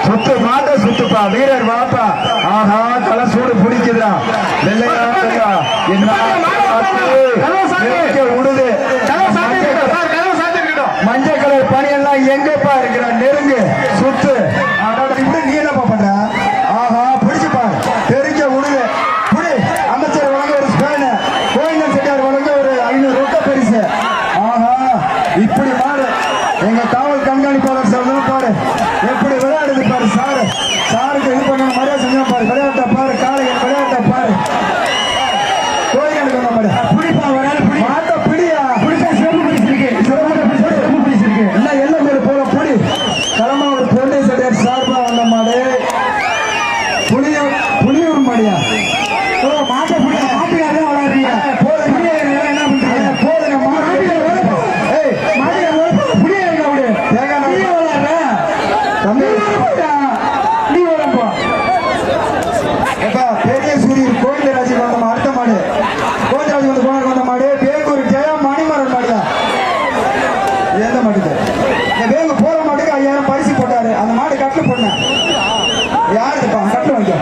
சுத்து மாட்ட சுத்துப்பா வீரர் வாப்பா. ஆஹா தலை சூடு பிடிக்குதா வெள்ளையா என்ன விடுது. மஞ்சள் கலர் பணியெல்லாம் எங்கப்பா இருக்கிற நெருங்கு சுத்து. நீ என்னப்பா பண்ற? ஆஹா பிடிச்சுப்பா தெரிஞ்ச விடுது. புடி அமைச்சர் வழங்க ஒரு ஸ்பேனு, கோயிந்தன் செட்டியார் வழங்க ஒரு 500 ரொக்க பரிசு. ஆஹா இப்படி மாறு எங்க காவல் கண்காணிப்பாளர் சொல்லுங்க பாரு எப்படி விளையாடுது பாரு. சாருக்கு இது பண்ண மாதிரியா செஞ்சா பாரு. விளையாட்ட பாரு காளையன் விளையாட்ட பாரு. கோயிலுக்கு வந்த மாதிரி பிடிப்பா மாட்ட பிடியா பிடிச்சா சிறப்பு பிடிச்சிருக்கு எல்லாம் எல்லாம் மேல போல புடி. களமா ஒரு பொண்டை செட்டியார் சார்பா வந்த மாடு புளியூர் மாடியா மாட்ட பிடிக்க மாட்டுக்காக வளர்றீங்க. போதுங்க என்ன பண்றீங்க? போதுங்க பெரிய சூரியன் கோவிந்தராஜ் வந்த அடுத்த மாடு கோவிந்தராஜ் வந்து போன வந்த மாடு வேங்கூர் ஜெயா மணிமரன் மாடுதா. எந்த மாட்டுக்கு இந்த வேங்க போற மாட்டுக்கு 5000 பரிசு போட்டாரு. அந்த மாடு கட்டில் போன யாருப்பா கட்டில் வைக்க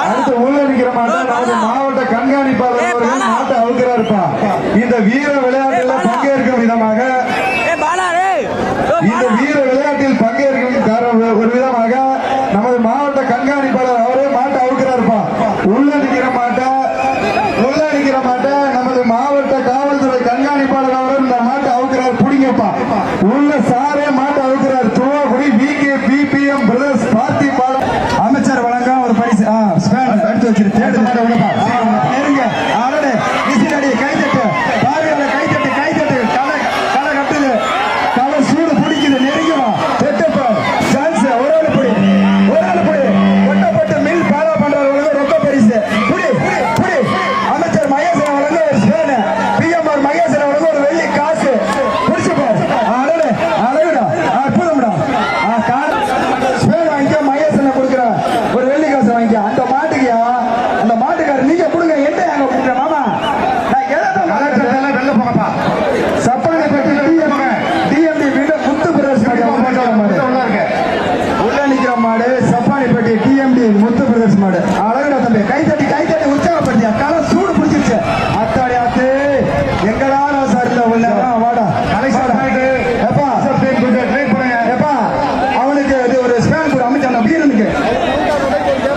அடுத்த உள்ள இருக்கிற மாட்டை மாவட்ட கண்காணிப்பாளர் மாட்டை அவுக்கிறாருப்பா. இந்த வீர விளையாட்டுல பங்கேற்கும் விதமாக ஒரு விதமாக நமது மாவட்ட கண்காணிப்பாளர் அவரே மாட்டை அவுக்கிறாருப்பா. உள்ள நிக்கிற மாட்டை நமது மாவட்ட காவல்துறை கண்காணிப்பாளர் அவரும் இந்த மாட்டை அவுக்கிறார். புடிங்கப்பா உள்ள சாரே மாட்டை அவுக்கிறார். துவாக்குடி VKPPM பிரதர்ஸ் பார்த்தி பாலம் அமைச்சர் வழங்க ஒரு பரிசு எடுத்து வச்சிரு. தேடு மாட்டை உடப்பா நெருங்க ஆடே விசிலடி கைத்தட்டு பார்வையாள கைத்தட்டு களை கட்டுது களை சூடு பிடிக்குது. நெருங்குவா தெட்டுப்பா சான்ஸ் ஒரு ஆள் புடி ஒட்டப்பட்டு மில் பாலா பண்றவங்க ரொக்க பரிசு. புடி அமைச்சர் மகேசன் வழங்க ஒரு ஸ்பேனு, PMR மகேசன் வழங்க ஒரு வெள்ளி காசு. பிடிச்சுப்பா அழகுடா அற்புதம்டா ஸ்பேன் வாங்கிக்க மகேசனை கொடுக்குற ஒரு வெள்ளி காசு வாங்கிக்க. அந்த மாதிரி